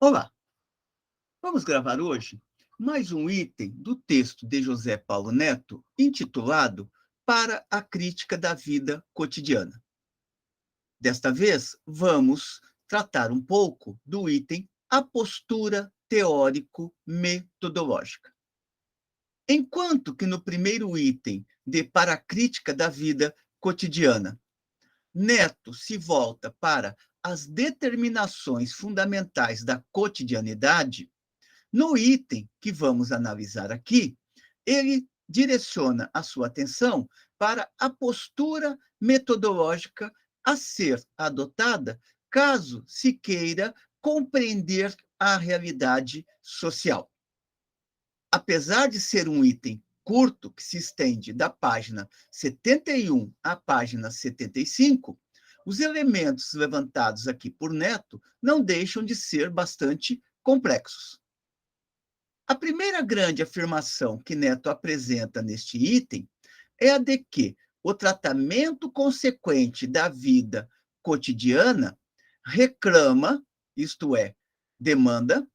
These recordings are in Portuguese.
Olá, vamos gravar hoje mais um item do texto de José Paulo Neto, intitulado Para a Crítica da Vida Cotidiana. Desta vez, vamos tratar um pouco do item A Postura Teórico-Metodológica. Enquanto que no primeiro item de Para a Crítica da Vida Cotidiana, Neto se volta para as determinações fundamentais da cotidianidade. No item que vamos analisar aqui, ele direciona a sua atenção para a postura metodológica a ser adotada caso se queira compreender a realidade social. Apesar de ser um item curto, que se estende da página 71 à página 75, os elementos levantados aqui por Neto não deixam de ser bastante complexos. A primeira grande afirmação que Neto apresenta neste item é a de que o tratamento consequente da vida cotidiana reclama, isto é, demanda,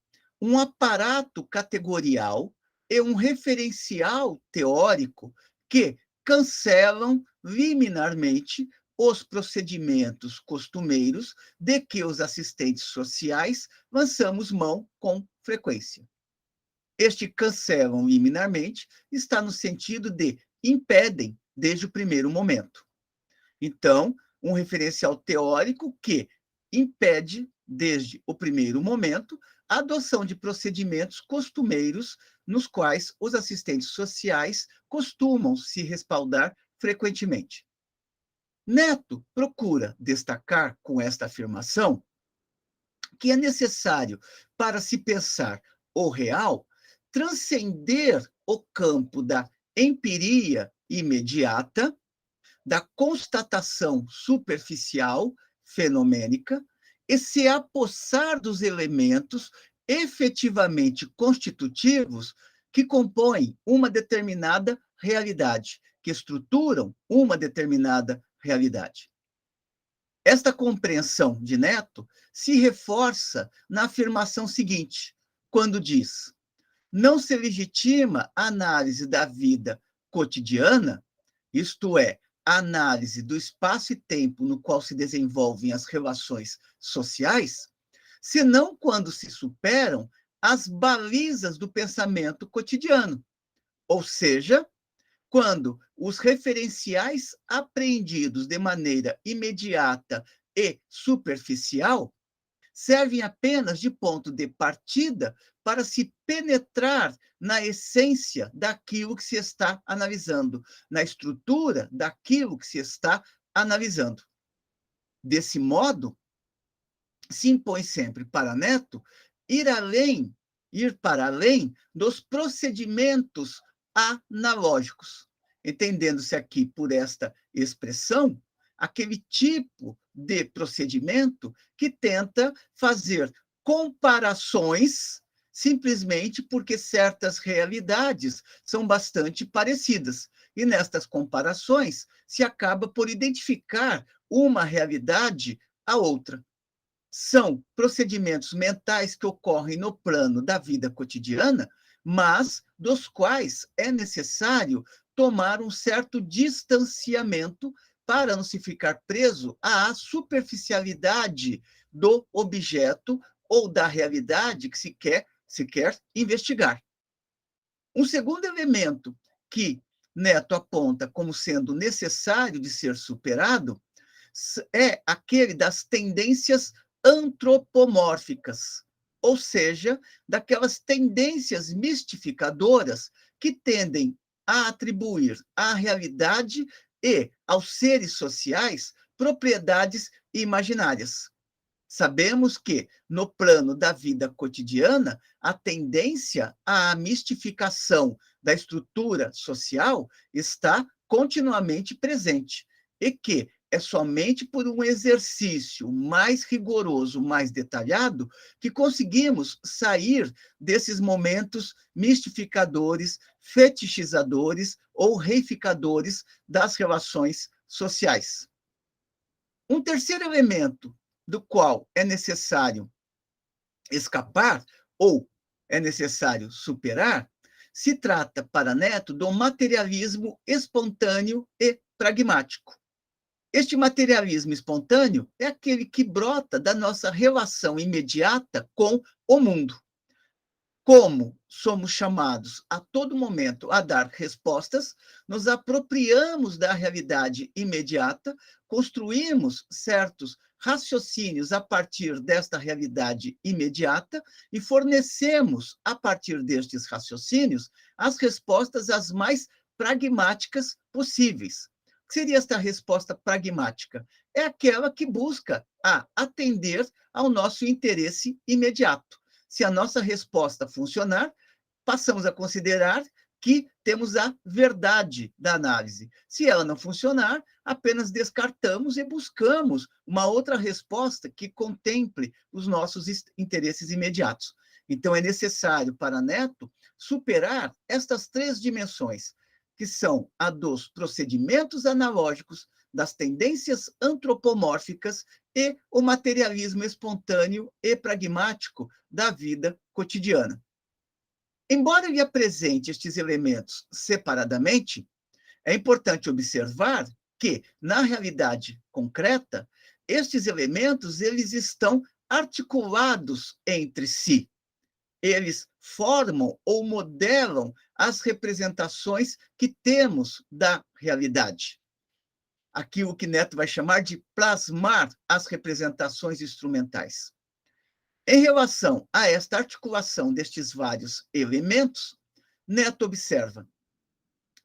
um aparato categorial e um referencial teórico que cancelam liminarmente os procedimentos costumeiros de que os assistentes sociais lançamos mão com frequência. Este cancelam liminarmente está no sentido de impedem desde o primeiro momento. Então, um referencial teórico que impede, desde o primeiro momento, a adoção de procedimentos costumeiros nos quais os assistentes sociais costumam se respaldar frequentemente. Neto procura destacar com esta afirmação que é necessário, para se pensar o real, transcender o campo da empiria imediata, da constatação superficial, fenomênica, e se apossar dos elementos efetivamente constitutivos que compõem uma determinada realidade, que estruturam uma determinada realidade. Esta compreensão de Neto se reforça na afirmação seguinte, quando diz: não se legitima a análise da vida cotidiana, isto é, a análise do espaço e tempo no qual se desenvolvem as relações sociais, senão quando se superam as balizas do pensamento cotidiano, ou seja, quando os referenciais apreendidos de maneira imediata e superficial servem apenas de ponto de partida para se penetrar na essência daquilo que se está analisando, na estrutura daquilo que se está analisando. Desse modo, se impõe sempre para Neto ir para além dos procedimentos analógicos, entendendo-se aqui por esta expressão aquele tipo de procedimento que tenta fazer comparações simplesmente porque certas realidades são bastante parecidas. E nestas comparações se acaba por identificar uma realidade à outra. São procedimentos mentais que ocorrem no plano da vida cotidiana, mas dos quais é necessário tomar um certo distanciamento para não se ficar preso à superficialidade do objeto ou da realidade que se quer investigar. Um segundo elemento que Neto aponta como sendo necessário de ser superado é aquele das tendências antropomórficas, ou seja, daquelas tendências mistificadoras que tendem a atribuir à realidade e aos seres sociais propriedades imaginárias. Sabemos que, no plano da vida cotidiana, a tendência à mistificação da estrutura social está continuamente presente e que é somente por um exercício mais rigoroso, mais detalhado, que conseguimos sair desses momentos mistificadores, fetichizadores ou reificadores das relações sociais. Um terceiro elemento do qual é necessário escapar ou é necessário superar, se trata para Neto do materialismo espontâneo e pragmático. Este materialismo espontâneo é aquele que brota da nossa relação imediata com o mundo. Como somos chamados a todo momento a dar respostas, nos apropriamos da realidade imediata, construímos certos raciocínios a partir desta realidade imediata e fornecemos, a partir destes raciocínios, as respostas as mais pragmáticas possíveis. O que seria esta resposta pragmática? É aquela que busca atender ao nosso interesse imediato. Se a nossa resposta funcionar, passamos a considerar que temos a verdade da análise. Se ela não funcionar, apenas descartamos e buscamos uma outra resposta que contemple os nossos interesses imediatos. Então, é necessário para Neto superar estas três dimensões, que são a dos procedimentos analógicos, das tendências antropomórficas e o materialismo espontâneo e pragmático da vida cotidiana. Embora ele apresente estes elementos separadamente, é importante observar que, na realidade concreta, estes elementos eles estão articulados entre si. Eles formam ou modelam as representações que temos da realidade. Aquilo que Neto vai chamar de plasmar as representações instrumentais. Em relação a esta articulação destes vários elementos, Neto observa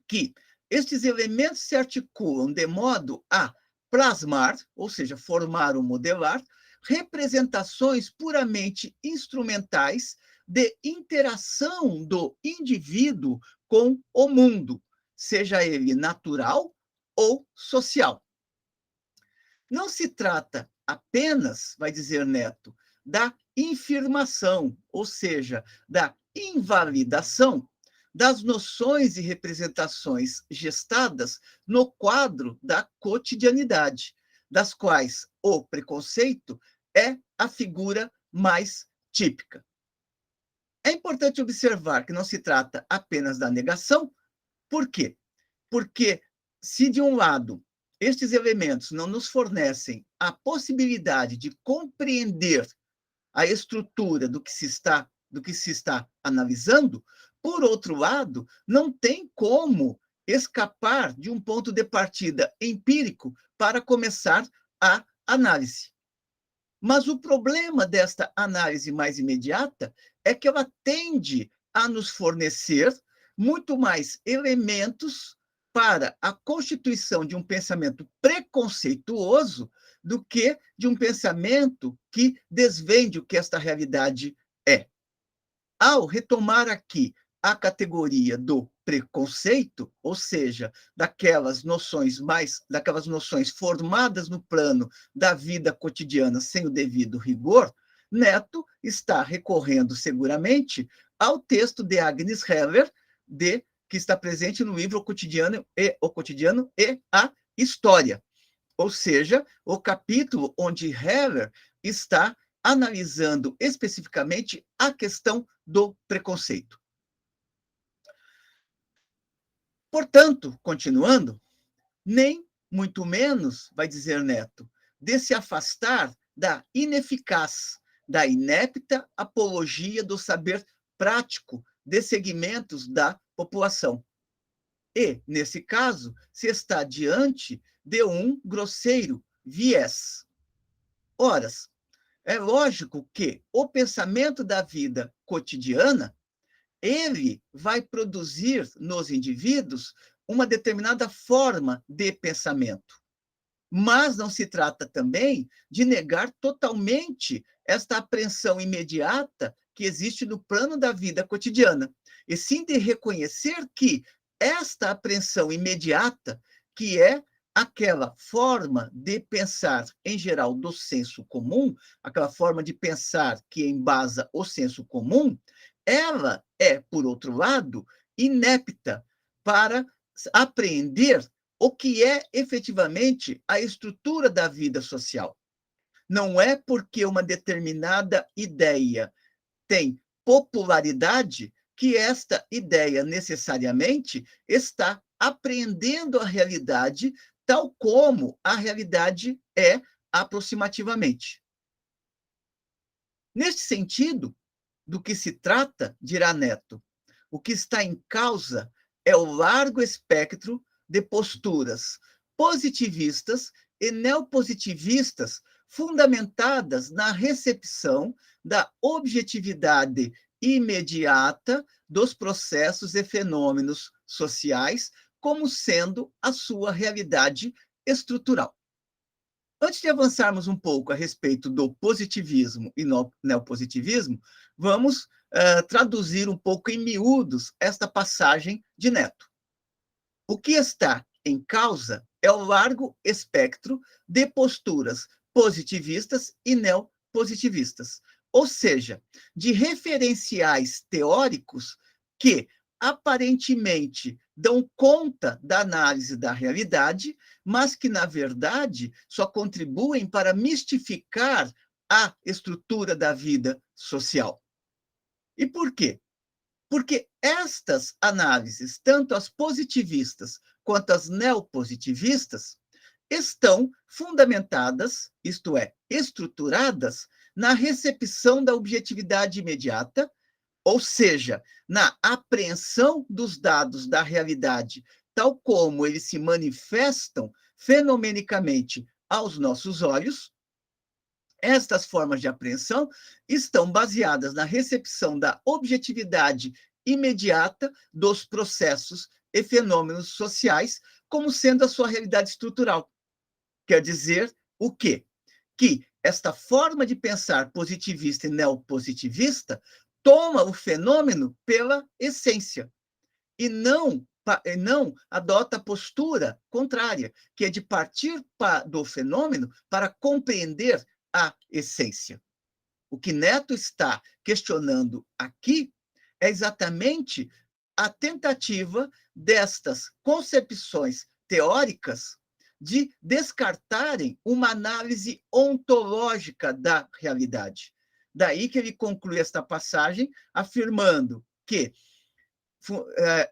que estes elementos se articulam de modo a plasmar, ou seja, formar ou modelar, representações puramente instrumentais de interação do indivíduo com o mundo, seja ele natural ou social. Não se trata apenas, vai dizer Neto, da infirmação, ou seja, da invalidação das noções e representações gestadas no quadro da cotidianidade, das quais o preconceito é a figura mais típica. É importante observar que não se trata apenas da negação. Por quê? Porque, se de um lado estes elementos não nos fornecem a possibilidade de compreender a estrutura do que se está analisando, por outro lado, não tem como escapar de um ponto de partida empírico para começar a análise. Mas o problema desta análise mais imediata é que ela tende a nos fornecer muito mais elementos para a constituição de um pensamento preconceituoso do que de um pensamento que desvende o que esta realidade é. Ao retomar aqui a categoria do preconceito, ou seja, daquelas noções formadas no plano da vida cotidiana sem o devido rigor, Neto está recorrendo seguramente ao texto de Agnes Heller, que está presente no livro O Cotidiano e a História, ou seja, o capítulo onde Heller está analisando especificamente a questão do preconceito. Portanto, continuando, nem muito menos, vai dizer Neto, de se afastar da ineficaz, da inepta apologia do saber prático de segmentos da população. E, nesse caso, se está diante de um grosseiro viés. Ora, é lógico que o pensamento da vida cotidiana ele vai produzir nos indivíduos uma determinada forma de pensamento. Mas não se trata também de negar totalmente esta apreensão imediata que existe no plano da vida cotidiana, e sim de reconhecer que esta apreensão imediata, que é aquela forma de pensar, em geral, do senso comum, aquela forma de pensar que embasa o senso comum, ela é, por outro lado, inepta para apreender o que é efetivamente a estrutura da vida social. Não é porque uma determinada ideia tem popularidade que esta ideia necessariamente está apreendendo a realidade tal como a realidade é aproximativamente. Neste sentido, do que se trata, dirá Neto, o que está em causa é o largo espectro de posturas positivistas e neopositivistas fundamentadas na recepção da objetividade imediata dos processos e fenômenos sociais como sendo a sua realidade estrutural. Antes de avançarmos um pouco a respeito do positivismo e neopositivismo, vamos traduzir um pouco em miúdos esta passagem de Neto. O que está em causa é o largo espectro de posturas positivistas e neopositivistas, ou seja, de referenciais teóricos que aparentemente dão conta da análise da realidade, mas que, na verdade, só contribuem para mistificar a estrutura da vida social. E por quê? Porque estas análises, tanto as positivistas quanto as neopositivistas, estão fundamentadas, isto é, estruturadas, na recepção da objetividade imediata, ou seja, na apreensão dos dados da realidade, tal como eles se manifestam fenomenicamente aos nossos olhos. Estas formas de apreensão estão baseadas na recepção da objetividade imediata dos processos e fenômenos sociais como sendo a sua realidade estrutural. Quer dizer o quê? Que esta forma de pensar positivista e neopositivista toma o fenômeno pela essência e não adota a postura contrária, que é de partir do fenômeno para compreender a essência. O que Neto está questionando aqui é exatamente a tentativa destas concepções teóricas de descartarem uma análise ontológica da realidade. Daí que ele conclui esta passagem afirmando que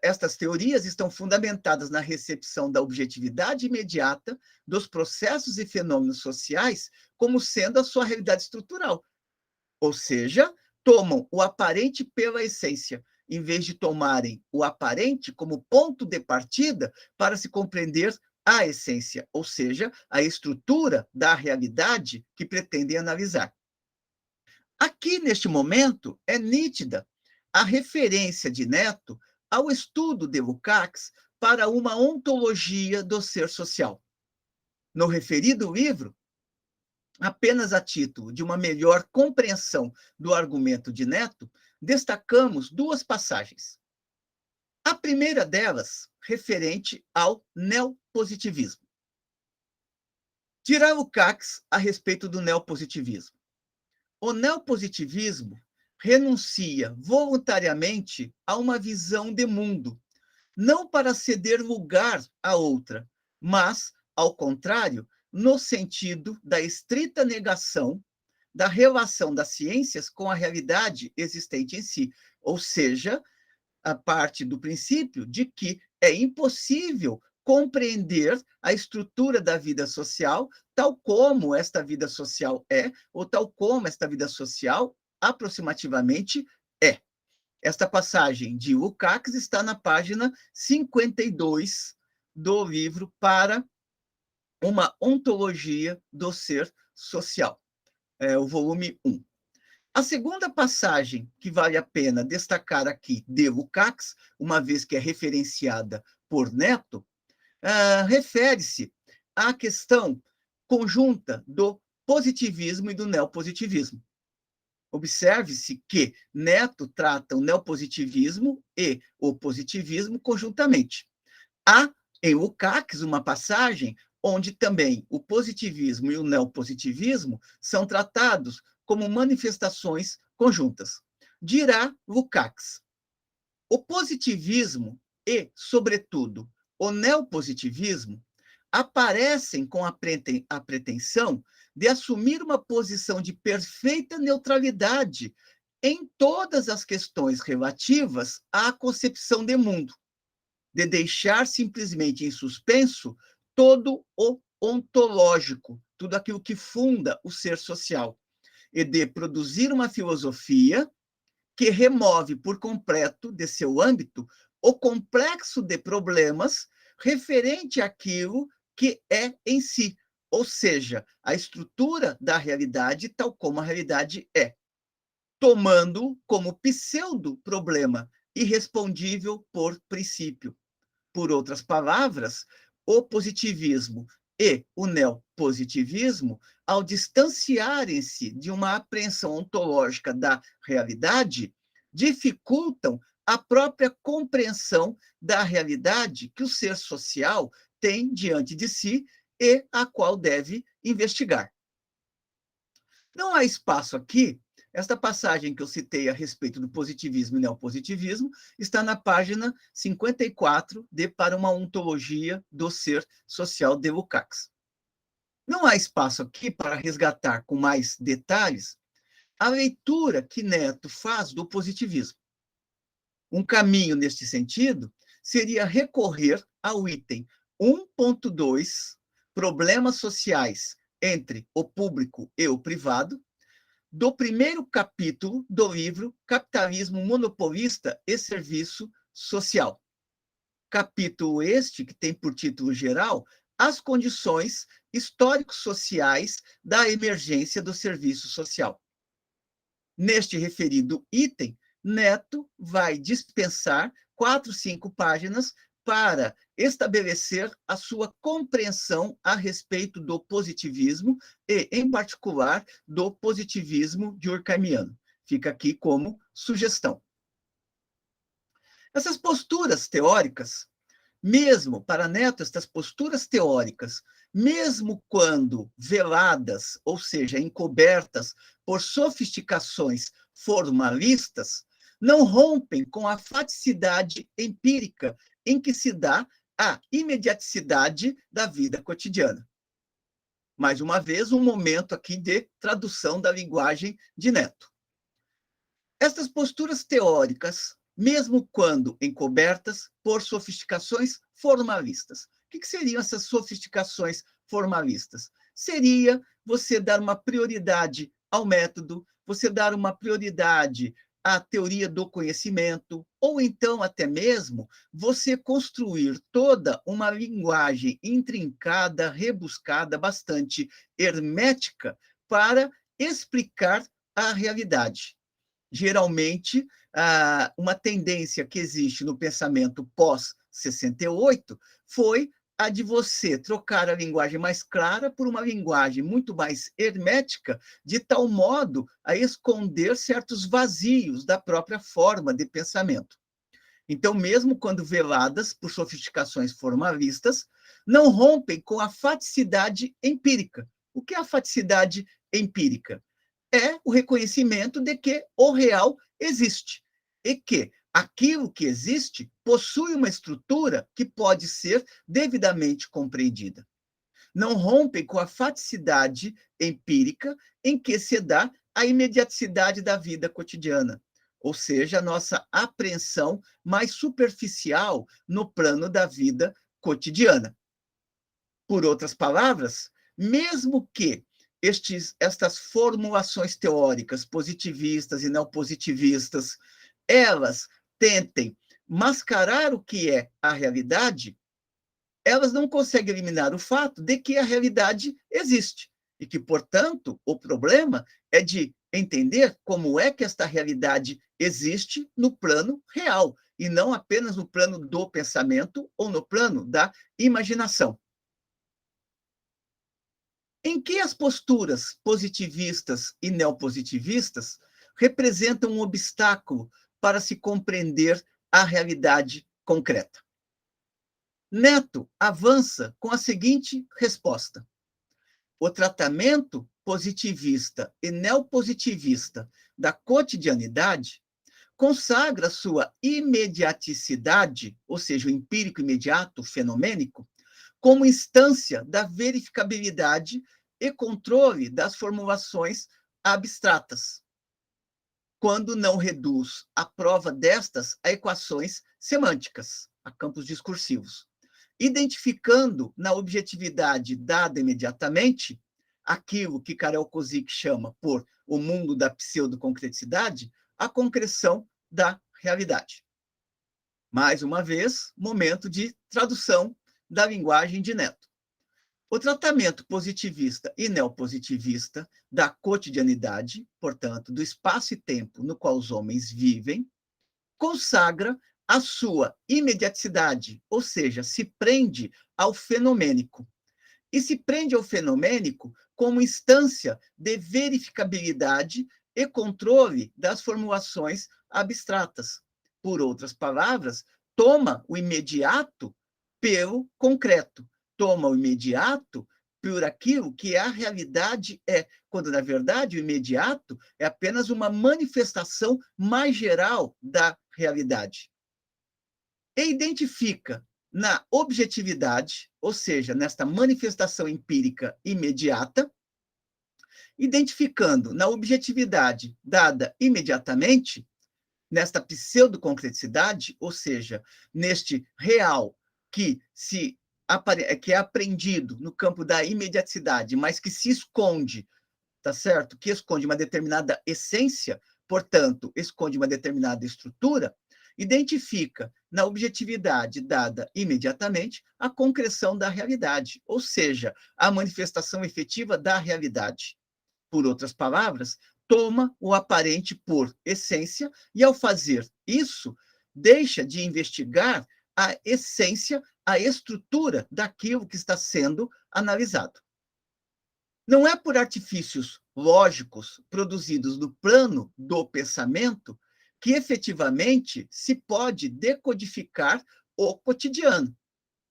estas teorias estão fundamentadas na recepção da objetividade imediata dos processos e fenômenos sociais como sendo a sua realidade estrutural. Ou seja, tomam o aparente pela essência, em vez de tomarem o aparente como ponto de partida para se compreender a essência, ou seja, a estrutura da realidade que pretendem analisar. Aqui, neste momento, é nítida a referência de Neto ao estudo de Lukács para uma ontologia do ser social. No referido livro, apenas a título de uma melhor compreensão do argumento de Neto, destacamos duas passagens. A primeira delas, referente ao neopositivismo. Dirá Lukács a respeito do neopositivismo. O neopositivismo renuncia voluntariamente a uma visão de mundo, não para ceder lugar a outra, mas, ao contrário, no sentido da estrita negação da relação das ciências com a realidade existente em si, ou seja, a parte do princípio de que é impossível compreender a estrutura da vida social tal como esta vida social é, ou tal como esta vida social aproximativamente é. Esta passagem de Lukács está na página 52 do livro Para uma Ontologia do Ser Social, o volume 1. A segunda passagem que vale a pena destacar aqui de Lukács, uma vez que é referenciada por Neto, refere-se à questão conjunta do positivismo e do neopositivismo. Observe-se que Neto trata o neopositivismo e o positivismo conjuntamente. Há em Lukács uma passagem onde também o positivismo e o neopositivismo são tratados como manifestações conjuntas. Dirá Lukács: o positivismo e, sobretudo, o neopositivismo aparecem com a pretensão de assumir uma posição de perfeita neutralidade em todas as questões relativas à concepção de mundo, de deixar simplesmente em suspenso todo o ontológico, tudo aquilo que funda o ser social, e de produzir uma filosofia que remove por completo de seu âmbito o complexo de problemas referente àquilo que é em si, ou seja, a estrutura da realidade tal como a realidade é, tomando como pseudo-problema irrespondível por princípio. Por outras palavras, o positivismo e o neopositivismo, ao distanciarem-se de uma apreensão ontológica da realidade, dificultam a própria compreensão da realidade que o ser social tem diante de si e a qual deve investigar. Não há espaço aqui. Esta passagem que eu citei a respeito do positivismo e neopositivismo está na página 54 de Para uma Ontologia do Ser Social de Lukács. Não há espaço aqui para resgatar com mais detalhes a leitura que Neto faz do positivismo. Um caminho neste sentido seria recorrer ao item 1.2, Problemas Sociais entre o Público e o Privado, do primeiro capítulo do livro Capitalismo Monopolista e Serviço Social. Capítulo este que tem por título geral As Condições Histórico-Sociais da Emergência do Serviço Social. Neste referido item, Neto vai dispensar 4, 5 páginas para estabelecer a sua compreensão a respeito do positivismo e, em particular, do positivismo durkheimiano. Fica aqui como sugestão. Essas posturas teóricas, mesmo para Neto, estas posturas teóricas, mesmo quando veladas, ou seja, encobertas por sofisticações formalistas, não rompem com a faticidade empírica em que se dá a imediaticidade da vida cotidiana. Mais uma vez, um momento aqui de tradução da linguagem de Neto. Estas posturas teóricas, mesmo quando encobertas por sofisticações formalistas. O que seriam essas sofisticações formalistas? Seria você dar uma prioridade ao método, você dar uma prioridade à teoria do conhecimento, ou então até mesmo você construir toda uma linguagem intrincada, rebuscada, bastante hermética para explicar a realidade. Geralmente, uma tendência que existe no pensamento pós-68 foi a de você trocar a linguagem mais clara por uma linguagem muito mais hermética, de tal modo a esconder certos vazios da própria forma de pensamento. Então, mesmo quando veladas por sofisticações formalistas, não rompem com a faticidade empírica. O que é a faticidade empírica? É o reconhecimento de que o real existe e que aquilo que existe possui uma estrutura que pode ser devidamente compreendida. Não rompem com a faticidade empírica em que se dá a imediaticidade da vida cotidiana, ou seja, a nossa apreensão mais superficial no plano da vida cotidiana. Por outras palavras, mesmo que estas formulações teóricas positivistas e não positivistas, elas tentem mascarar o que é a realidade, elas não conseguem eliminar o fato de que a realidade existe e que, portanto, o problema é de entender como é que esta realidade existe no plano real e não apenas no plano do pensamento ou no plano da imaginação. Em que as posturas positivistas e neopositivistas representam um obstáculo para se compreender a realidade concreta? Neto avança com a seguinte resposta: o tratamento positivista e neopositivista da cotidianidade consagra sua imediaticidade, ou seja, o empírico imediato, fenomênico, como instância da verificabilidade e controle das formulações abstratas, quando não reduz a prova destas a equações semânticas, a campos discursivos, identificando na objetividade dada imediatamente aquilo que Karel Kozik chama por o mundo da pseudoconcreticidade, a concreção da realidade. Mais uma vez, momento de tradução da linguagem de Neto. O tratamento positivista e neopositivista da cotidianidade, portanto, do espaço e tempo no qual os homens vivem, consagra a sua imediaticidade, ou seja, se prende ao fenomênico. E se prende ao fenomênico como instância de verificabilidade e controle das formulações abstratas. Por outras palavras, toma o imediato pelo concreto, toma o imediato por aquilo que a realidade é, quando, na verdade, o imediato é apenas uma manifestação mais geral da realidade. E identifica na objetividade, ou seja, nesta manifestação empírica imediata, identificando na objetividade dada imediatamente, nesta pseudoconcreticidade, ou seja, neste real que é aprendido no campo da imediaticidade, mas que se esconde, tá certo? Que esconde uma determinada essência, portanto, esconde uma determinada estrutura, identifica na objetividade dada imediatamente a concreção da realidade, ou seja, a manifestação efetiva da realidade. Por outras palavras, toma o aparente por essência e, ao fazer isso, deixa de investigar a essência, a estrutura daquilo que está sendo analisado. Não é por artifícios lógicos produzidos no plano do pensamento que efetivamente se pode decodificar o cotidiano.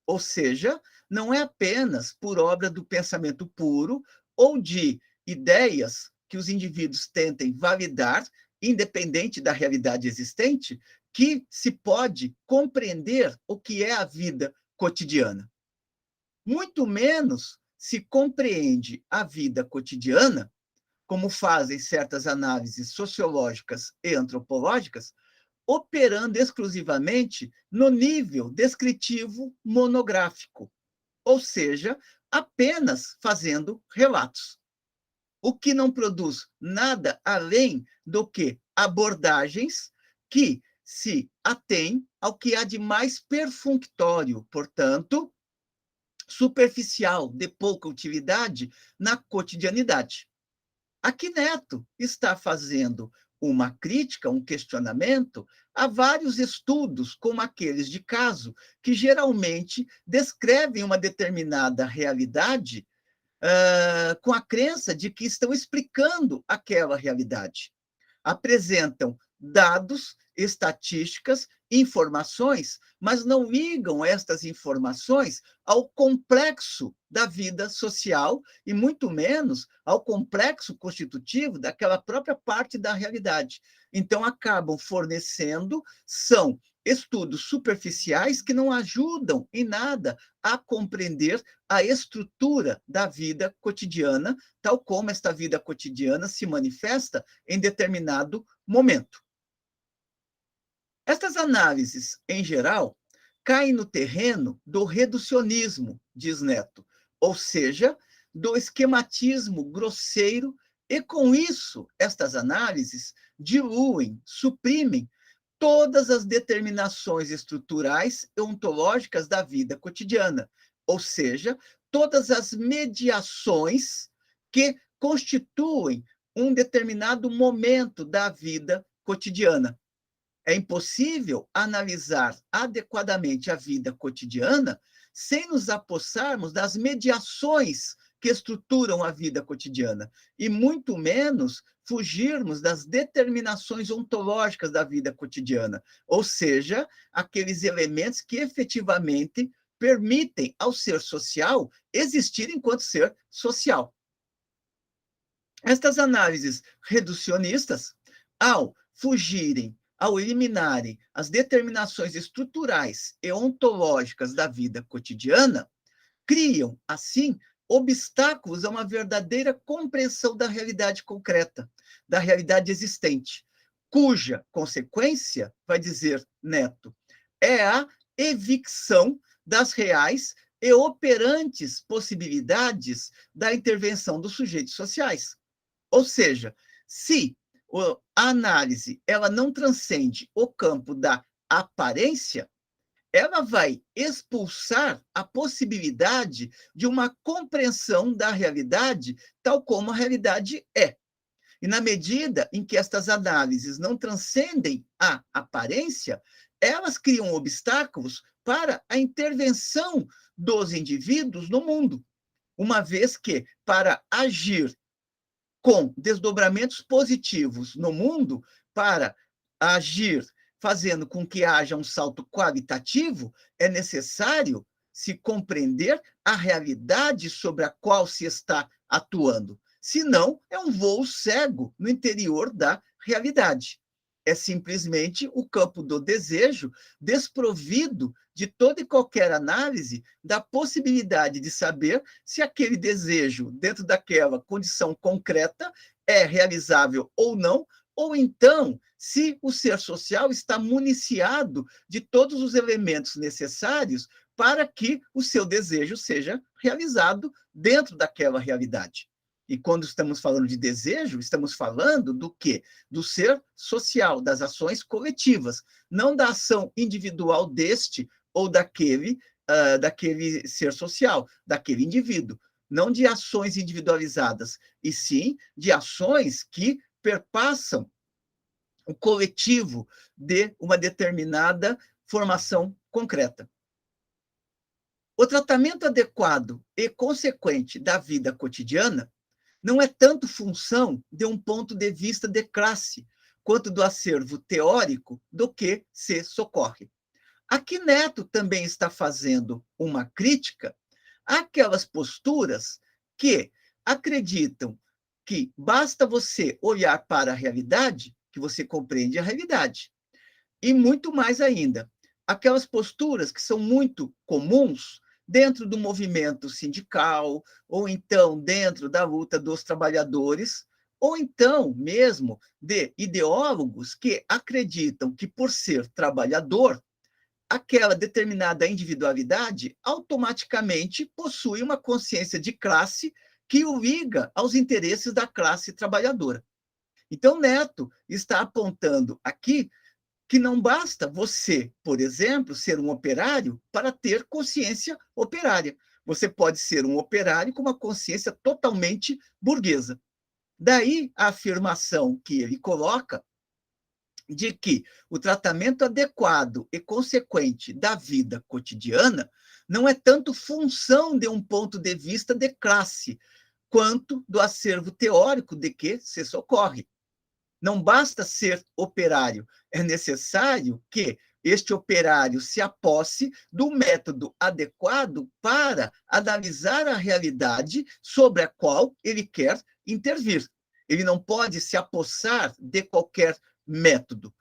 Ou seja, não é apenas por obra do pensamento puro ou de ideias que os indivíduos tentem validar, independente da realidade existente, que se pode compreender o que é a vida cotidiana. Muito menos se compreende a vida cotidiana, como fazem certas análises sociológicas e antropológicas, operando exclusivamente no nível descritivo monográfico, ou seja, apenas fazendo relatos, o que não produz nada além do que abordagens que se atêm ao que há de mais perfunctório, portanto, superficial, de pouca utilidade na cotidianidade. Aqui Neto está fazendo uma crítica, um questionamento a vários estudos, como aqueles de caso, que geralmente descrevem uma determinada realidade com a crença de que estão explicando aquela realidade. Apresentam dados, estatísticas, informações, mas não ligam estas informações ao complexo da vida social e muito menos ao complexo constitutivo daquela própria parte da realidade. Então, acabam fornecendo, são estudos superficiais que não ajudam em nada a compreender a estrutura da vida cotidiana, tal como esta vida cotidiana se manifesta em determinado momento. Estas análises, em geral, caem no terreno do reducionismo, diz Neto, ou seja, do esquematismo grosseiro, e com isso, estas análises diluem, suprimem todas as determinações estruturais e ontológicas da vida cotidiana, ou seja, todas as mediações que constituem um determinado momento da vida cotidiana. É impossível analisar adequadamente a vida cotidiana sem nos apossarmos das mediações que estruturam a vida cotidiana, e muito menos fugirmos das determinações ontológicas da vida cotidiana, ou seja, aqueles elementos que efetivamente permitem ao ser social existir enquanto ser social. Estas análises reducionistas, ao fugirem, ao eliminarem as determinações estruturais e ontológicas da vida cotidiana, criam, assim, obstáculos a uma verdadeira compreensão da realidade concreta, da realidade existente, cuja consequência, vai dizer Neto, é a evicção das reais e operantes possibilidades da intervenção dos sujeitos sociais. Ou seja, se a análise ela não transcende o campo da aparência, ela vai expulsar a possibilidade de uma compreensão da realidade tal como a realidade é. E na medida em que estas análises não transcendem a aparência, elas criam obstáculos para a intervenção dos indivíduos no mundo, uma vez que, para agir com desdobramentos positivos no mundo, para agir fazendo com que haja um salto qualitativo, é necessário se compreender a realidade sobre a qual se está atuando. Senão, é um voo cego no interior da realidade. É simplesmente o campo do desejo desprovido de toda e qualquer análise da possibilidade de saber se aquele desejo, dentro daquela condição concreta, é realizável ou não, ou então se o ser social está municiado de todos os elementos necessários para que o seu desejo seja realizado dentro daquela realidade. E quando estamos falando de desejo, estamos falando do quê? Do ser social, das ações coletivas, não da ação individual deste ou daquele ser social, daquele indivíduo. Não de ações individualizadas, e sim de ações que perpassam o coletivo de uma determinada formação concreta. O tratamento adequado e consequente da vida cotidiana não é tanto função de um ponto de vista de classe, quanto do acervo teórico do que se socorre. Aqui Neto também está fazendo uma crítica àquelas posturas que acreditam que basta você olhar para a realidade que você compreende a realidade. E muito mais ainda, aquelas posturas que são muito comuns dentro do movimento sindical, ou então dentro da luta dos trabalhadores, ou então mesmo de ideólogos que acreditam que, por ser trabalhador, aquela determinada individualidade automaticamente possui uma consciência de classe que o liga aos interesses da classe trabalhadora. Então, Neto está apontando aqui que não basta você, por exemplo, ser um operário para ter consciência operária. Você pode ser um operário com uma consciência totalmente burguesa. Daí a afirmação que ele coloca de que o tratamento adequado e consequente da vida cotidiana não é tanto função de um ponto de vista de classe, quanto do acervo teórico de que se socorre. Não basta ser operário, é necessário que este operário se aposse do método adequado para analisar a realidade sobre a qual ele quer intervir. Ele não pode se apossar de qualquer método.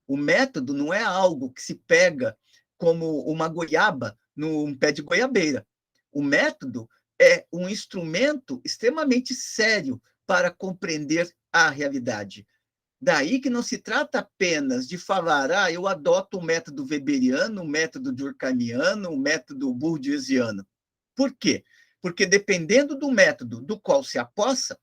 O método não é algo que se pega como uma goiaba num pé de goiabeira. O método é um instrumento extremamente sério para compreender a realidade. Daí que não se trata apenas de falar, eu adoto o método weberiano, o método durkheimiano, o método bourdieusiano. Por quê? Porque dependendo do método do qual se apossa,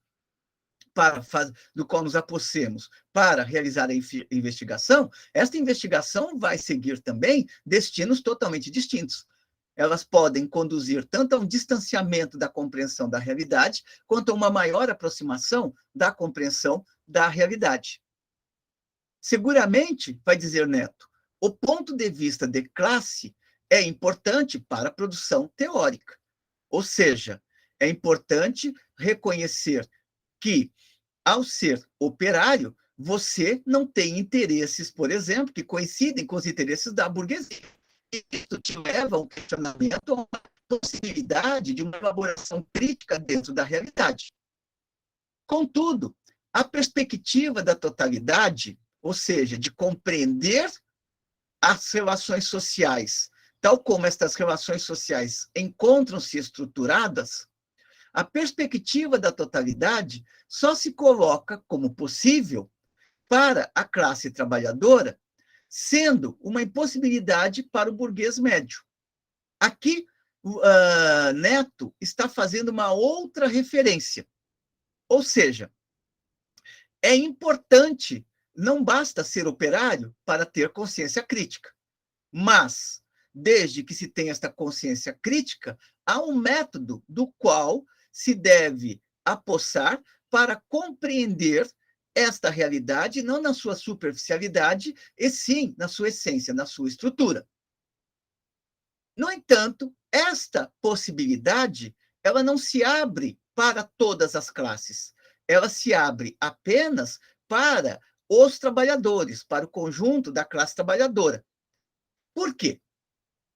do qual nos apossemos para realizar a investigação, esta investigação vai seguir também destinos totalmente distintos. Elas podem conduzir tanto a um distanciamento da compreensão da realidade, quanto a uma maior aproximação da compreensão da realidade. Seguramente, vai dizer Neto, o ponto de vista de classe é importante para a produção teórica. Ou seja, é importante reconhecer que, ao ser operário, você não tem interesses, por exemplo, que coincidem com os interesses da burguesia. Isso te leva a um questionamento, a uma possibilidade de uma elaboração crítica dentro da realidade. Contudo, a perspectiva da totalidade, ou seja, de compreender as relações sociais, tal como estas relações sociais encontram-se estruturadas, A perspectiva da totalidade só se coloca como possível para a classe trabalhadora, sendo uma impossibilidade para o burguês médio. Aqui, Neto está fazendo uma outra referência, ou seja, é importante, não basta ser operário para ter consciência crítica, mas, desde que se tenha esta consciência crítica, há um método do qual se deve apossar para compreender esta realidade, não na sua superficialidade, e sim na sua essência, na sua estrutura. No entanto, esta possibilidade, ela não se abre para todas as classes. Ela se abre apenas para os trabalhadores, para o conjunto da classe trabalhadora. Por quê?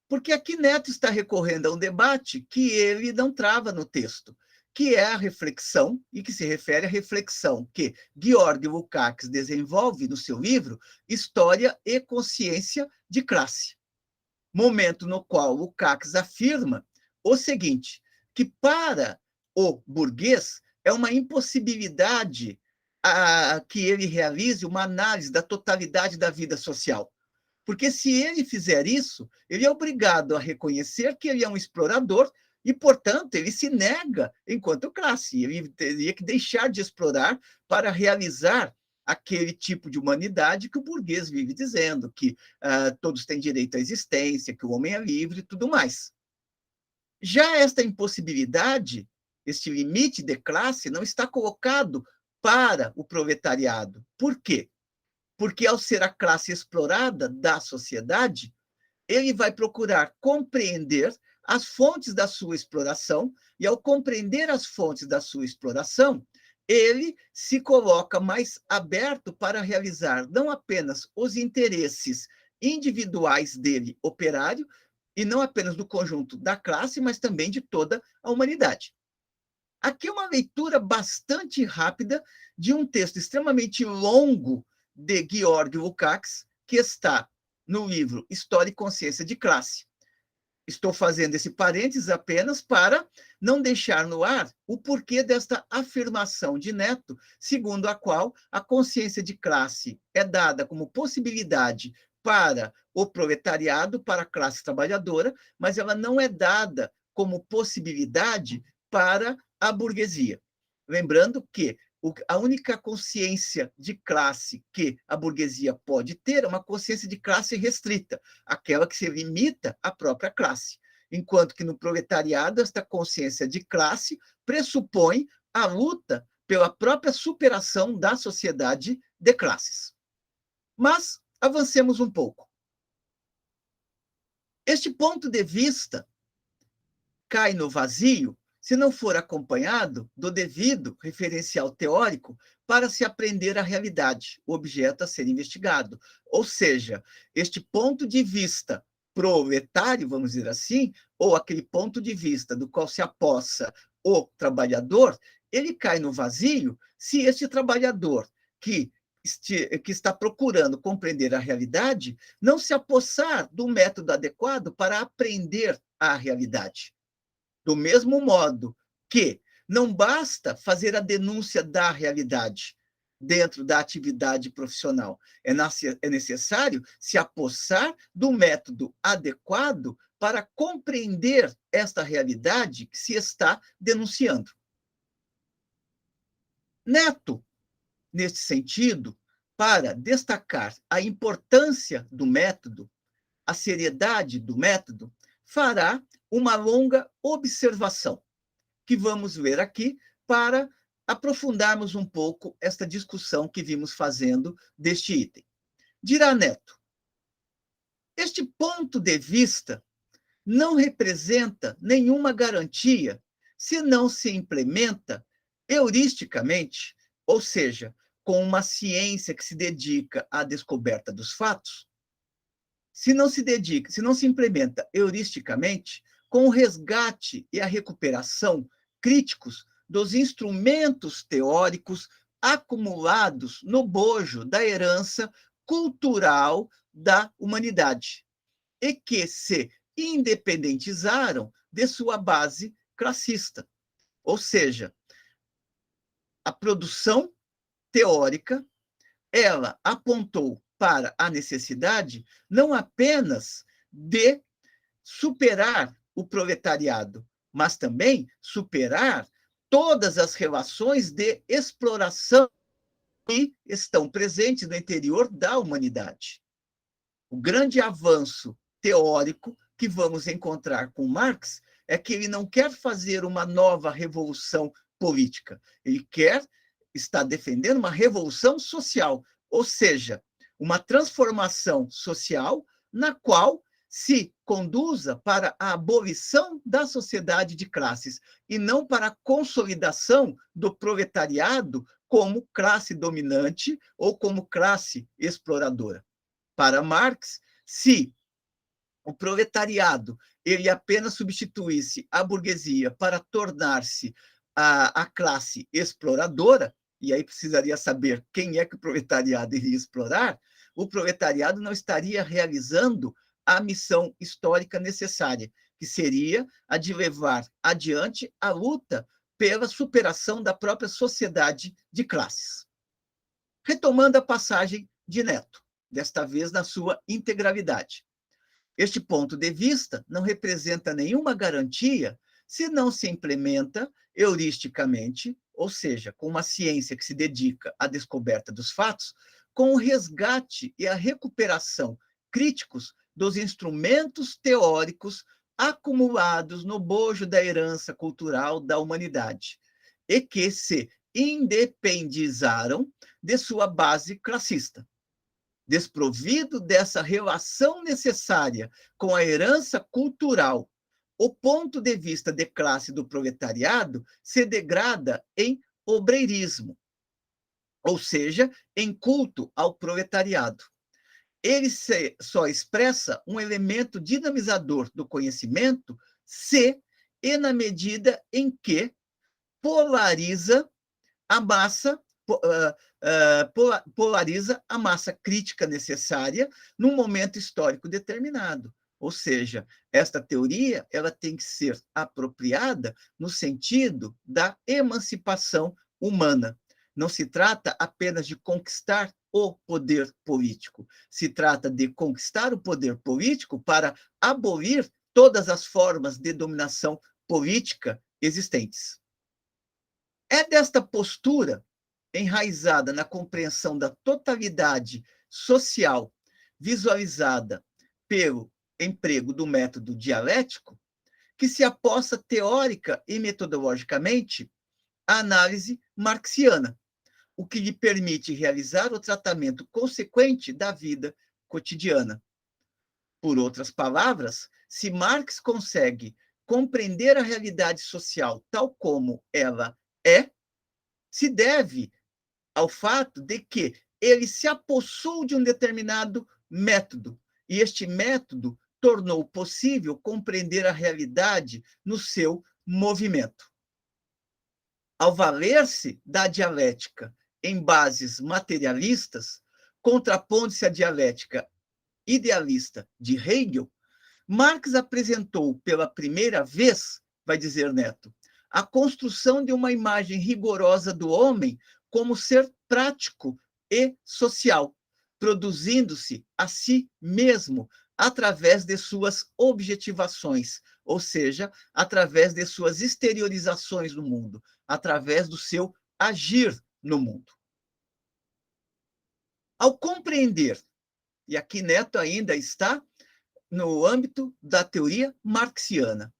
Porque aqui Neto está recorrendo a um debate que ele não trava no texto, que é a reflexão, e que se refere à reflexão que Georg Lukács desenvolve no seu livro História e Consciência de Classe. Momento no qual Lukács afirma o seguinte, que para o burguês é uma impossibilidade que ele realize uma análise da totalidade da vida social. Porque se ele fizer isso, ele é obrigado a reconhecer que ele é um explorador e, portanto, ele se nega enquanto classe. Ele teria que deixar de explorar para realizar aquele tipo de humanidade que o burguês vive dizendo, que todos têm direito à existência, que o homem é livre e tudo mais. Já esta impossibilidade, este limite de classe, não está colocado para o proletariado. Por quê? Porque, ao ser a classe explorada da sociedade, ele vai procurar compreender as fontes da sua exploração, e, ao compreender as fontes da sua exploração, ele se coloca mais aberto para realizar não apenas os interesses individuais dele, operário, e não apenas do conjunto da classe, mas também de toda a humanidade. Aqui é uma leitura bastante rápida de um texto extremamente longo de Georg Lukács, que está no livro História e Consciência de Classe. Estou fazendo esse parênteses apenas para não deixar no ar o porquê desta afirmação de Neto, segundo a qual a consciência de classe é dada como possibilidade para o proletariado, para a classe trabalhadora, mas ela não é dada como possibilidade para a burguesia. Lembrando que a única consciência de classe que a burguesia pode ter é uma consciência de classe restrita, aquela que se limita à própria classe, enquanto que no proletariado esta consciência de classe pressupõe a luta pela própria superação da sociedade de classes. Mas avancemos um pouco. Este ponto de vista cai no vazio se não for acompanhado do devido referencial teórico para se aprender a realidade, o objeto a ser investigado. Ou seja, este ponto de vista proletário, vamos dizer assim, ou aquele ponto de vista do qual se apossa o trabalhador, ele cai no vazio se este trabalhador que está procurando compreender a realidade não se apossar do método adequado para aprender a realidade. Do mesmo modo que não basta fazer a denúncia da realidade dentro da atividade profissional, é necessário se apossar do método adequado para compreender esta realidade que se está denunciando. Neto, neste sentido, para destacar a importância do método, a seriedade do método, fará uma longa observação, que vamos ver aqui para aprofundarmos um pouco esta discussão que vimos fazendo deste item. Dirá Neto, este ponto de vista não representa nenhuma garantia se não se implementa heuristicamente, ou seja, com uma ciência que se dedica à descoberta dos fatos, se não se implementa heuristicamente, com o resgate e a recuperação críticos dos instrumentos teóricos acumulados no bojo da herança cultural da humanidade e que se independentizaram de sua base classista. Ou seja, a produção teórica, ela apontou para a necessidade não apenas de superar o proletariado, mas também superar todas as relações de exploração que estão presentes no interior da humanidade. O grande avanço teórico que vamos encontrar com Marx é que ele não quer fazer uma nova revolução política, ele está defendendo uma revolução social, ou seja, uma transformação social na qual se conduza para a abolição da sociedade de classes e não para a consolidação do proletariado como classe dominante ou como classe exploradora. Para Marx, se o proletariado ele apenas substituísse a burguesia para tornar-se a classe exploradora, e aí precisaria saber quem é que o proletariado iria explorar, o proletariado não estaria realizando a missão histórica necessária, que seria a de levar adiante a luta pela superação da própria sociedade de classes. Retomando a passagem de Neto, desta vez na sua integralidade. Este ponto de vista não representa nenhuma garantia se não se implementa heuristicamente, ou seja, com uma ciência que se dedica à descoberta dos fatos, com o resgate e a recuperação críticos dos instrumentos teóricos acumulados no bojo da herança cultural da humanidade e que se independizaram de sua base classista. Desprovido dessa relação necessária com a herança cultural, o ponto de vista de classe do proletariado se degrada em obreirismo, ou seja, em culto ao proletariado. Ele só expressa um elemento dinamizador do conhecimento se e na medida em que polariza a massa polariza a massa crítica necessária num momento histórico determinado. Ou seja, esta teoria ela tem que ser apropriada no sentido da emancipação humana. Não se trata apenas de conquistar o poder político, se trata de conquistar o poder político para abolir todas as formas de dominação política existentes. É desta postura enraizada na compreensão da totalidade social visualizada pelo emprego do método dialético, que se aposta teórica e metodologicamente a análise marxiana, o que lhe permite realizar o tratamento consequente da vida cotidiana. Por outras palavras, se Marx consegue compreender a realidade social tal como ela é, se deve ao fato de que ele se apossou de um determinado método, e este método tornou possível compreender a realidade no seu movimento. Ao valer-se da dialética em bases materialistas, contrapondo-se à dialética idealista de Hegel, Marx apresentou pela primeira vez, vai dizer Neto, a construção de uma imagem rigorosa do homem como ser prático e social, produzindo-se a si mesmo através de suas objetivações, ou seja, através de suas exteriorizações no mundo, através do seu agir no mundo. Ao compreender, e aqui Neto ainda está no âmbito da teoria marxiana,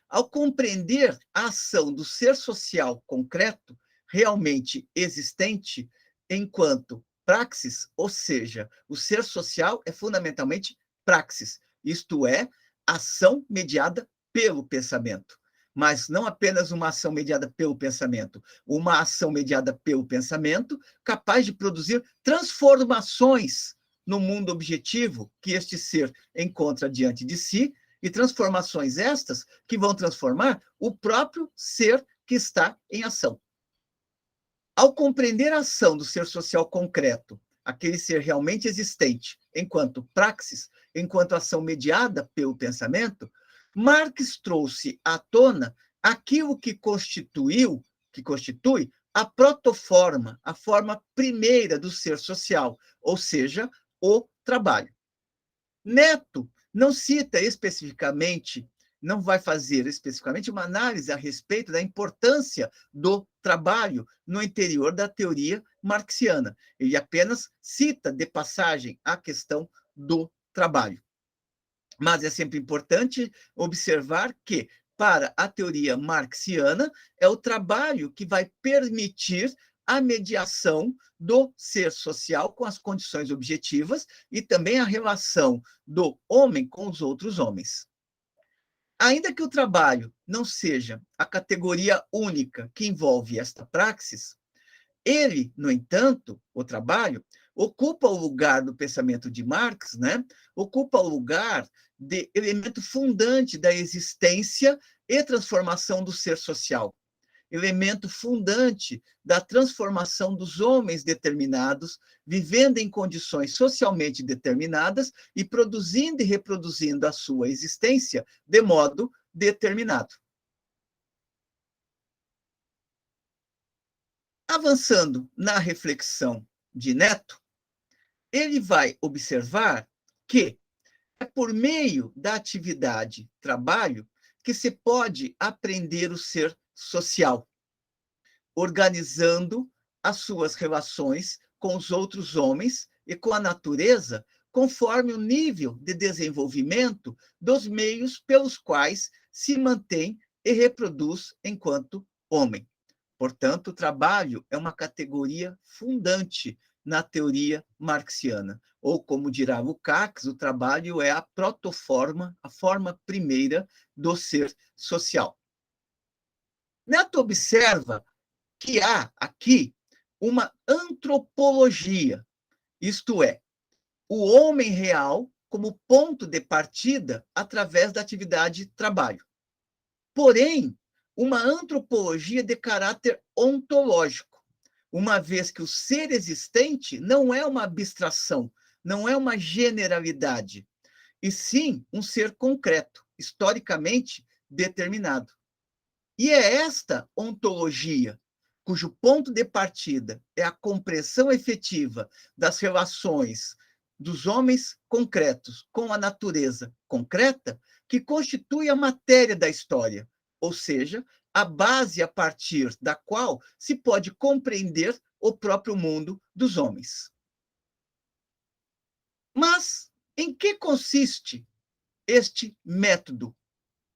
ao compreender a ação do ser social concreto, realmente existente, enquanto praxis, ou seja, o ser social é fundamentalmente praxis, isto é, ação mediada pelo pensamento. Mas não apenas uma ação mediada pelo pensamento, uma ação mediada pelo pensamento capaz de produzir transformações no mundo objetivo que este ser encontra diante de si, e transformações estas que vão transformar o próprio ser que está em ação. Ao compreender a ação do ser social concreto, aquele ser realmente existente, enquanto praxis, enquanto ação mediada pelo pensamento, Marx trouxe à tona aquilo que constitui a protoforma, a forma primeira do ser social, ou seja, o trabalho. Neto não cita especificamente, não vai fazer especificamente uma análise a respeito da importância do trabalho no interior da teoria marxiana. Ele apenas cita de passagem a questão do trabalho. Mas é sempre importante observar que, para a teoria marxiana, é o trabalho que vai permitir a mediação do ser social com as condições objetivas e também a relação do homem com os outros homens. Ainda que o trabalho não seja a categoria única que envolve esta praxis, ele, no entanto, o trabalho, ocupa o lugar do pensamento de Marx, né? Ocupa o lugar de elemento fundante da existência e transformação do ser social, elemento fundante da transformação dos homens determinados, vivendo em condições socialmente determinadas e produzindo e reproduzindo a sua existência de modo determinado. Avançando na reflexão de Neto, ele vai observar que é por meio da atividade trabalho que se pode aprender o ser social, organizando as suas relações com os outros homens e com a natureza, conforme o nível de desenvolvimento dos meios pelos quais se mantém e reproduz enquanto homem. Portanto, o trabalho é uma categoria fundante na teoria marxiana. Ou, como dirá Lukács, o trabalho é a protoforma, a forma primeira do ser social. Neto observa que há aqui uma antropologia, isto é, o homem real como ponto de partida através da atividade trabalho. Porém, uma antropologia de caráter ontológico, uma vez que o ser existente não é uma abstração, não é uma generalidade, e sim um ser concreto, historicamente determinado. E é esta ontologia, cujo ponto de partida é a compreensão efetiva das relações dos homens concretos com a natureza concreta, que constitui a matéria da história, ou seja, a base a partir da qual se pode compreender o próprio mundo dos homens. Mas em que consiste este método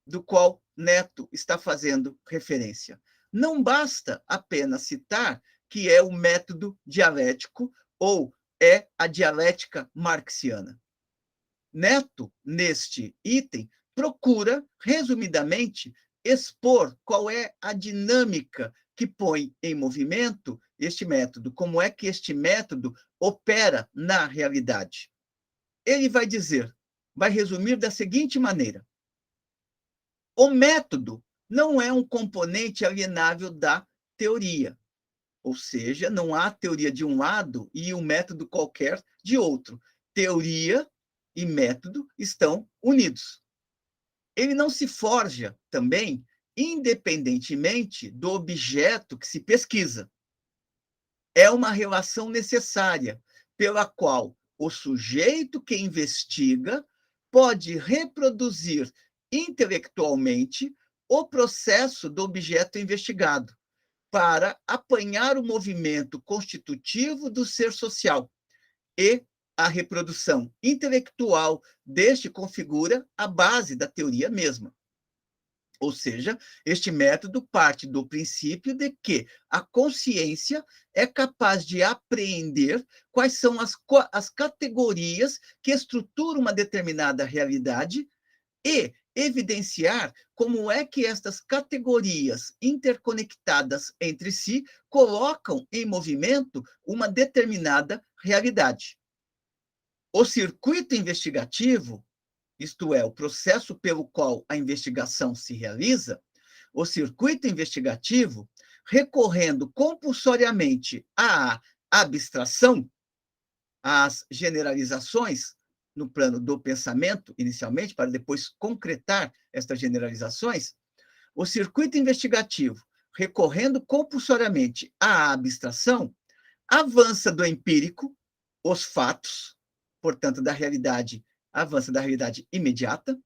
do qual Neto está fazendo referência? Não basta apenas citar que é o método dialético ou é a dialética marxiana. Neto, neste item, procura, resumidamente, expor qual é a dinâmica que põe em movimento este método, como é que este método opera na realidade. Ele vai dizer, vai resumir da seguinte maneira: o método não é um componente alienável da teoria, ou seja, não há teoria de um lado e um método qualquer de outro. Teoria e método estão unidos. Ele não se forja também independentemente do objeto que se pesquisa. É uma relação necessária pela qual o sujeito que investiga pode reproduzir intelectualmente o processo do objeto investigado, para apanhar o movimento constitutivo do ser social, e a reprodução intelectual deste configura a base da teoria mesma. Ou seja, este método parte do princípio de que a consciência é capaz de apreender quais são as categorias que estruturam uma determinada realidade e evidenciar como é que estas categorias interconectadas entre si colocam em movimento uma determinada realidade. O circuito investigativo, isto é, o processo pelo qual a investigação se realiza, o circuito investigativo, recorrendo compulsoriamente à abstração, às generalizações, no plano do pensamento, inicialmente, para depois concretar estas generalizações, o circuito investigativo, recorrendo compulsoriamente à abstração, avança do empírico, os fatos, portanto, da realidade, avança da realidade imediata,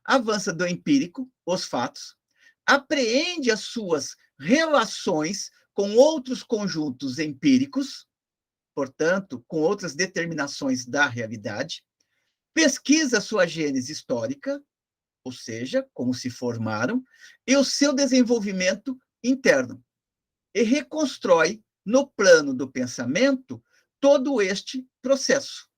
avança do empírico, os fatos, apreende as suas relações com outros conjuntos empíricos, portanto, com outras determinações da realidade, pesquisa sua gênese histórica, ou seja, como se formaram, e o seu desenvolvimento interno, e reconstrói no plano do pensamento todo este processo.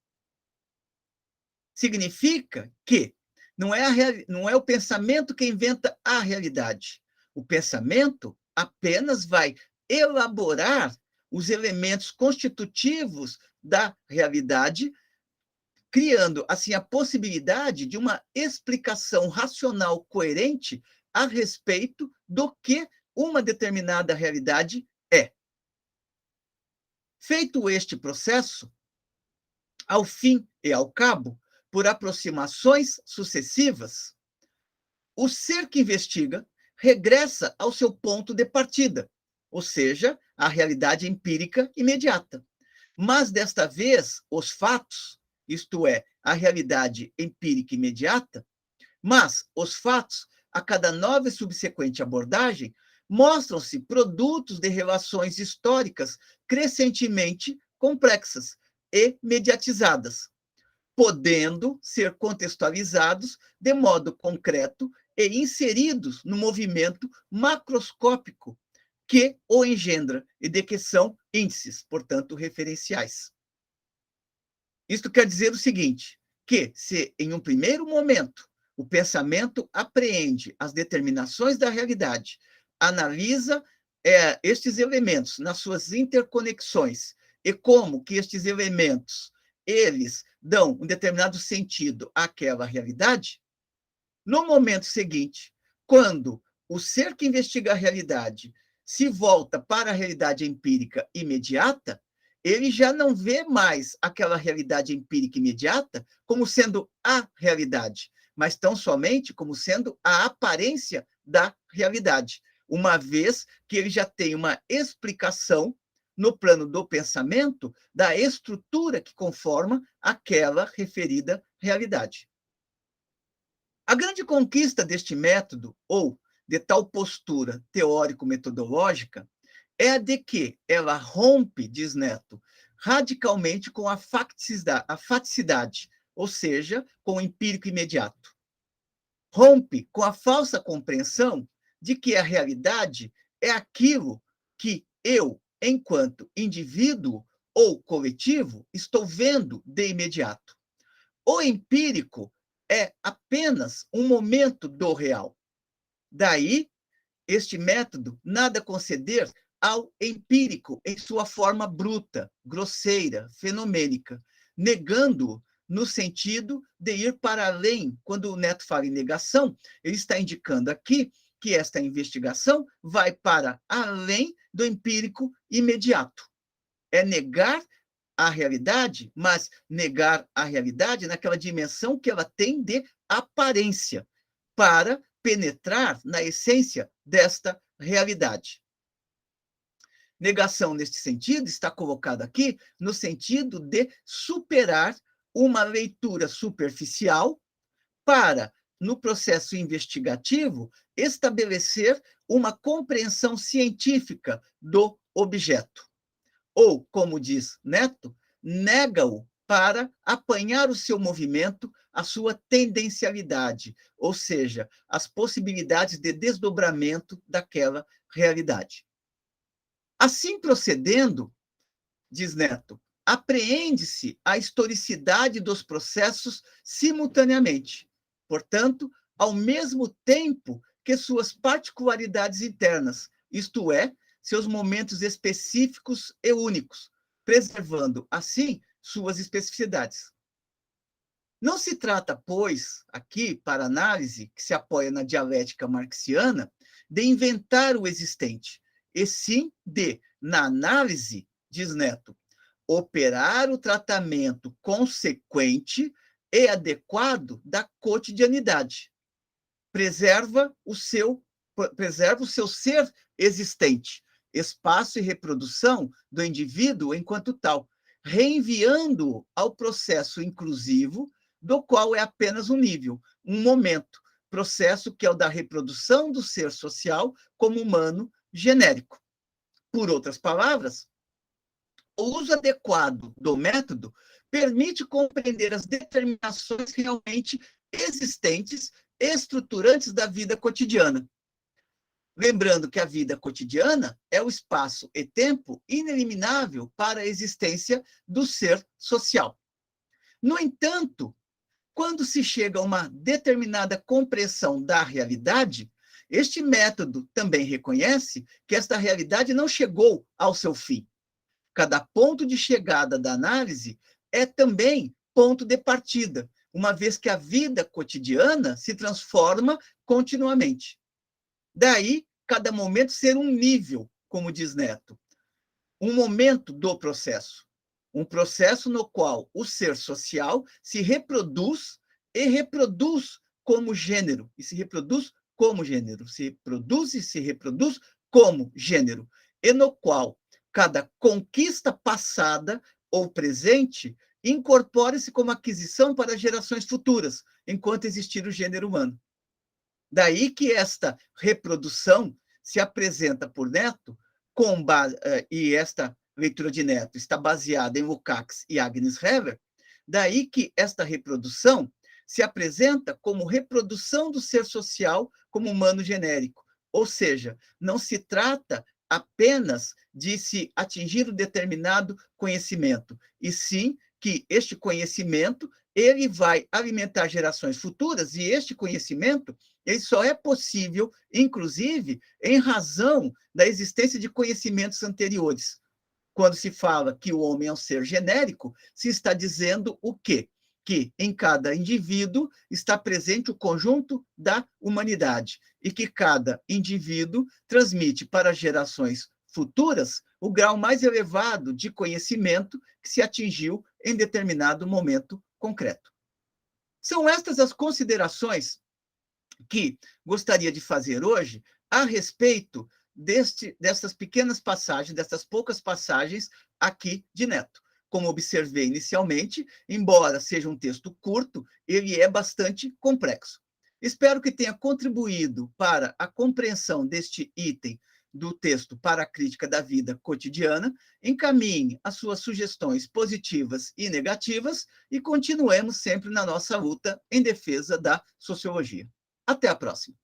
Significa que não é o pensamento que inventa a realidade. O pensamento apenas vai elaborar os elementos constitutivos da realidade, criando, assim, a possibilidade de uma explicação racional coerente a respeito do que uma determinada realidade é. Feito este processo, ao fim e ao cabo, por aproximações sucessivas, o ser que investiga regressa ao seu ponto de partida, ou seja, à realidade empírica imediata. Mas, desta vez, os fatos, isto é, a realidade empírica imediata, mas os fatos, a cada nova e subsequente abordagem, mostram-se produtos de relações históricas crescentemente complexas e mediatizadas, podendo ser contextualizados de modo concreto e inseridos no movimento macroscópico que o engendra e de que são índices, portanto, referenciais. Isto quer dizer o seguinte, que se em um primeiro momento o pensamento apreende as determinações da realidade, analisa estes elementos nas suas interconexões e como que estes elementos, eles dão um determinado sentido àquela realidade, no momento seguinte, quando o ser que investiga a realidade se volta para a realidade empírica imediata, ele já não vê mais aquela realidade empírica imediata como sendo a realidade, mas tão somente como sendo a aparência da realidade, uma vez que ele já tem uma explicação no plano do pensamento da estrutura que conforma aquela referida realidade. A grande conquista deste método, ou de tal postura teórico-metodológica, é a de que ela rompe, diz Neto, radicalmente com a faticidade, ou seja, com o empírico imediato. Rompe com a falsa compreensão de que a realidade é aquilo que eu, enquanto indivíduo ou coletivo, estou vendo de imediato. O empírico é apenas um momento do real. Daí, este método nada conceder ao empírico em sua forma bruta, grosseira, fenomênica, negando-o no sentido de ir para além. Quando o Neto fala em negação, ele está indicando aqui que esta investigação vai para além do empírico imediato. É negar a realidade, mas negar a realidade naquela dimensão que ela tem de aparência, para penetrar na essência desta realidade. Negação, neste sentido, está colocada aqui no sentido de superar uma leitura superficial para, no processo investigativo, estabelecer uma compreensão científica do objeto. Ou, como diz Neto, nega-o para apanhar o seu movimento, a sua tendencialidade, ou seja, as possibilidades de desdobramento daquela realidade. Assim procedendo, diz Neto, apreende-se a historicidade dos processos simultaneamente, portanto, ao mesmo tempo que suas particularidades internas, isto é, seus momentos específicos e únicos, preservando, assim, suas especificidades. Não se trata, pois, aqui, para análise, que se apoia na dialética marxiana, de inventar o existente, e sim de, na análise, diz Neto, operar o tratamento consequente e adequado da cotidianidade. Preserva o seu preserva o seu ser existente, espaço e reprodução do indivíduo enquanto tal, reenviando-o ao processo inclusivo, do qual é apenas um nível, um momento, processo que é o da reprodução do ser social como humano genérico. Por outras palavras, o uso adequado do método permite compreender as determinações realmente existentes, estruturantes da vida cotidiana. Lembrando que a vida cotidiana é o espaço e tempo ineliminável para a existência do ser social. No entanto, quando se chega a uma determinada compreensão da realidade, este método também reconhece que esta realidade não chegou ao seu fim. Cada ponto de chegada da análise é também ponto de partida, uma vez que a vida cotidiana se transforma continuamente. Daí, cada momento ser um nível, como diz Neto, um momento do processo. Um processo no qual o ser social se reproduz e reproduz como gênero, e se reproduz como gênero, se reproduz e se reproduz como gênero, e no qual cada conquista passada ou presente incorpora-se como aquisição para gerações futuras, enquanto existir o gênero humano. Daí que esta reprodução se apresenta por Neto, e esta leitura de Neto está baseada em Lukács e Agnes Heller, daí que esta reprodução se apresenta como reprodução do ser social como humano genérico, ou seja, não se trata apenas de se atingir um determinado conhecimento, e sim que este conhecimento ele vai alimentar gerações futuras, e este conhecimento ele só é possível, inclusive, em razão da existência de conhecimentos anteriores. Quando se fala que o homem é um ser genérico, se está dizendo o quê? Que em cada indivíduo está presente o conjunto da humanidade e que cada indivíduo transmite para gerações futuras o grau mais elevado de conhecimento que se atingiu em determinado momento concreto. São estas as considerações que gostaria de fazer hoje a respeito dessas pequenas passagens, dessas poucas passagens aqui de Neto. Como observei inicialmente, embora seja um texto curto, ele é bastante complexo. Espero que tenha contribuído para a compreensão deste item do texto para a crítica da vida cotidiana. Encaminhe as suas sugestões positivas e negativas e continuemos sempre na nossa luta em defesa da sociologia. Até a próxima.